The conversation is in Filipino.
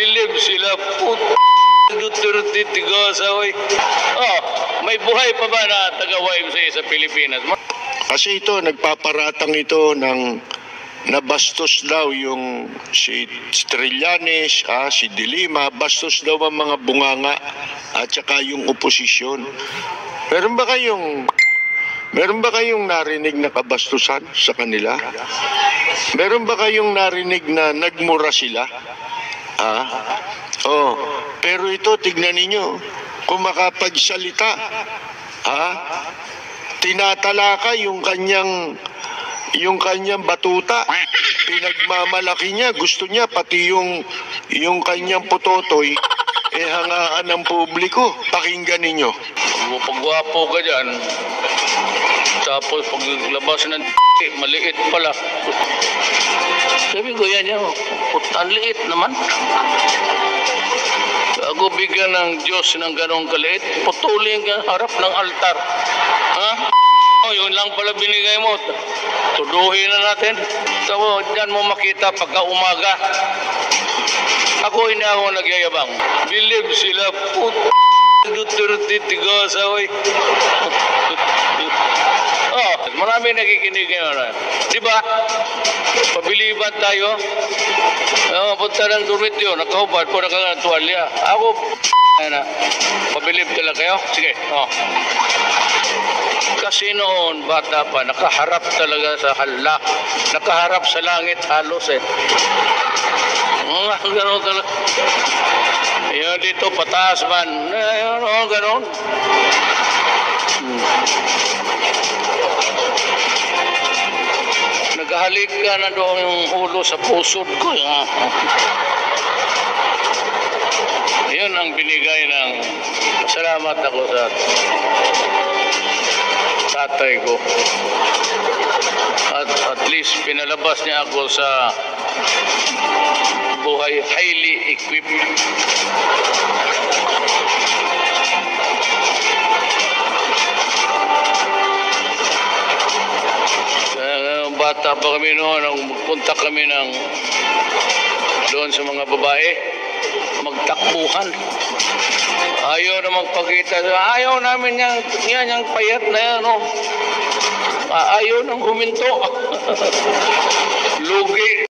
Bilib sila po. Duterte Tigasa, oy. Oh, may buhay pa ba na taga-YMCA sa Pilipinas? Kasi ito, nagpaparatang ito ng nabastos daw yung si Trillanes, si Dilima, bastos daw ang mga bunganga at saka yung oposisyon. Meron ba kayong narinig na kabastusan sa kanila? Meron ba kayong narinig na nagmura sila? Pero ito, tignan ninyo, kung makapagsalita, tinatalaka yung kanyang batuta, pinagmamalaki niya, gusto niya pati yung kanyang putotoy hangaan ng publiko. Pakinggan ninyo. Pagwapo ka dyan, tapos paglabas ng maliit pala. Sabi ko yan, ang liit naman. Ako bigyan ng Diyos ng ganong kaliit, putulin ka harap ng altar. Yun lang pala binigay mo. Tuduhin na natin. So, dyan mo makita pagka umaga. Ako hindi ako nagyayabang. Bilib sila po. Duterte Tigasa, oy. Marami nakikinig ngayon. Di ba? Pabiliban tayo. Punta ng dormitorio, nakahubad po nakatuwalya. Ako, pabilib talaga kayo? Sige. Kasi noon, bata pa, nakaharap talaga sa hala. Nakaharap sa langit halos Gano'n talaga. Ayan dito, pataas man. Gano'n. Naghahalik ka na doon yung ulo sa pusod ko. Yun ang binigay ng salamat ako sa tatay ko. At least pinalabas niya ako sa buhay highly equipped. Bata pa kami noon, magpunta kami doon sa mga babae, magtakbuhan. Ayaw na magpakita. Ayaw namin yung payat na yan. Ayaw nang huminto. Lugi.